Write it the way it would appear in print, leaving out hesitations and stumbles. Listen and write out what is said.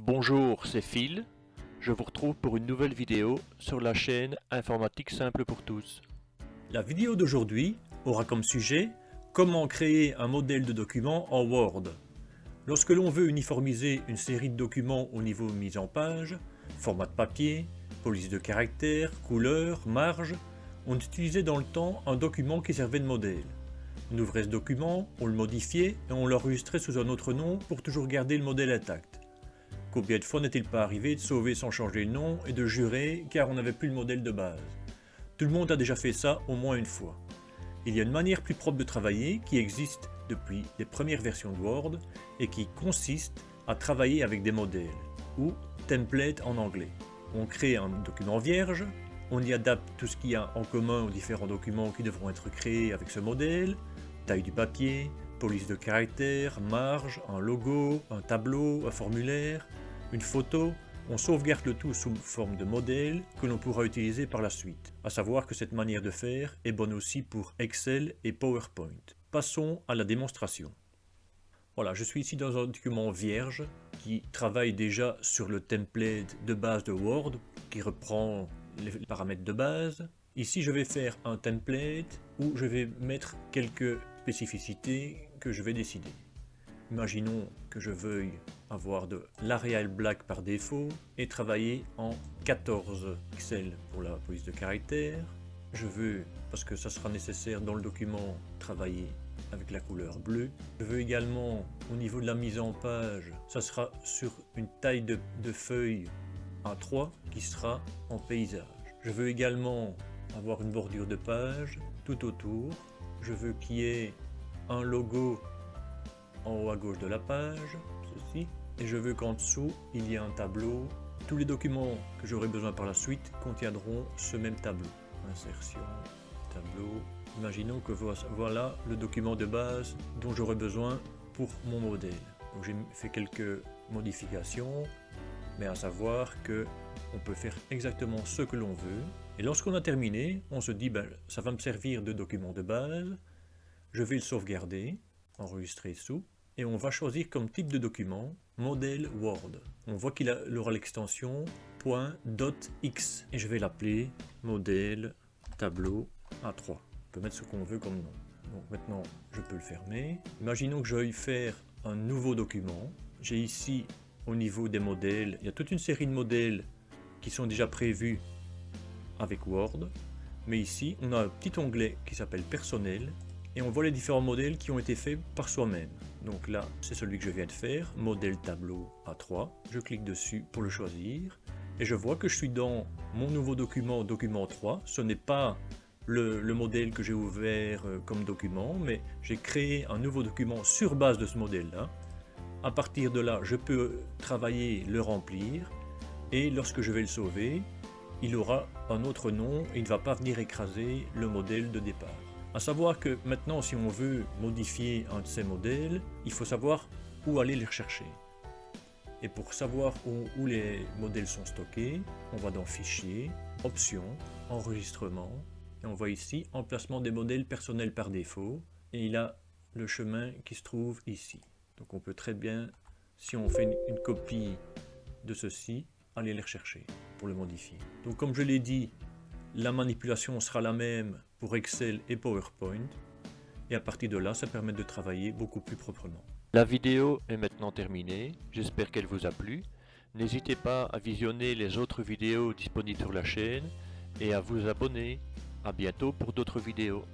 Bonjour, c'est Phil. Je vous retrouve pour une nouvelle vidéo sur la chaîne Informatique Simple pour tous. La vidéo d'aujourd'hui aura comme sujet comment créer un modèle de document en Word. Lorsque l'on veut uniformiser une série de documents au niveau mise en page, format de papier, police de caractères, couleurs, marge, on utilisait dans le temps un document qui servait de modèle. On ouvrait ce document, on le modifiait et on l'enregistrait sous un autre nom pour toujours garder le modèle intact. Combien de fois n'est-il pas arrivé de sauver sans changer le nom et de jurer car on n'avait plus le modèle de base? Tout le monde a déjà fait ça au moins une fois. Il y a une manière plus propre de travailler qui existe depuis les premières versions de Word et qui consiste à travailler avec des modèles, ou templates en anglais. On crée un document vierge, on y adapte tout ce qu'il y a en commun aux différents documents qui devront être créés avec ce modèle, taille du papier, police de caractères, marge, un logo, un tableau, un formulaire, une photo. On sauvegarde le tout sous forme de modèle que l'on pourra utiliser par la suite. À savoir que cette manière de faire est bonne aussi pour Excel et PowerPoint. Passons à la démonstration. Voilà, je suis ici dans un document vierge qui travaille déjà sur le template de base de Word qui reprend les paramètres de base. Ici, je vais faire un template où je vais mettre quelques spécificités que je vais décider. Imaginons que je veuille avoir de l'Arial Black par défaut et travailler en 14 pixels pour la police de caractère. Je veux, parce que ça sera nécessaire dans le document, travailler avec la couleur bleue. Je veux également, au niveau de la mise en page, ça sera sur une taille de feuille A3 qui sera en paysage. Je veux également avoir une bordure de page tout autour. Je veux qu'il y ait un logo en haut à gauche de la page, ceci, et je veux qu'en dessous il y ait un tableau. Tous les documents que j'aurai besoin par la suite contiendront ce même tableau. Insertion, tableau. Imaginons que voilà le document de base dont j'aurai besoin pour mon modèle. Donc j'ai fait quelques modifications, mais à savoir que on peut faire exactement ce que l'on veut. Et lorsqu'on a terminé, on se dit ça va me servir de document de base. Je vais le sauvegarder, enregistrer sous. Et on va choisir comme type de document modèle Word. On voit qu'il aura l'extension .docx et je vais l'appeler modèle tableau A3. On peut mettre ce qu'on veut comme nom. Donc maintenant, je peux le fermer. Imaginons que je veuille faire un nouveau document. J'ai ici, au niveau des modèles, il y a toute une série de modèles qui sont déjà prévus avec Word. Mais ici, on a un petit onglet qui s'appelle personnel. Et on voit les différents modèles qui ont été faits par soi-même. Donc là, c'est celui que je viens de faire, modèle tableau A3. Je clique dessus pour le choisir. Et je vois que je suis dans mon nouveau document, document 3. Ce n'est pas le modèle que j'ai ouvert comme document, mais j'ai créé un nouveau document sur base de ce modèle-là. À partir de là, je peux travailler, le remplir. Et lorsque je vais le sauver, il aura un autre nom et il ne va pas venir écraser le modèle de départ. A savoir que maintenant, si on veut modifier un de ces modèles, il faut savoir où aller les rechercher. Et pour savoir où les modèles sont stockés, on va dans Fichier, Options, Enregistrement, et on voit ici Emplacement des modèles personnels par défaut, et il a le chemin qui se trouve ici. Donc on peut très bien, si on fait une copie de ceci, aller les rechercher pour le modifier. Donc comme je l'ai dit, la manipulation sera la même pour Excel et PowerPoint, et à partir de là, ça permet de travailler beaucoup plus proprement. La vidéo est maintenant terminée, j'espère qu'elle vous a plu. N'hésitez pas à visionner les autres vidéos disponibles sur la chaîne et à vous abonner. À bientôt pour d'autres vidéos.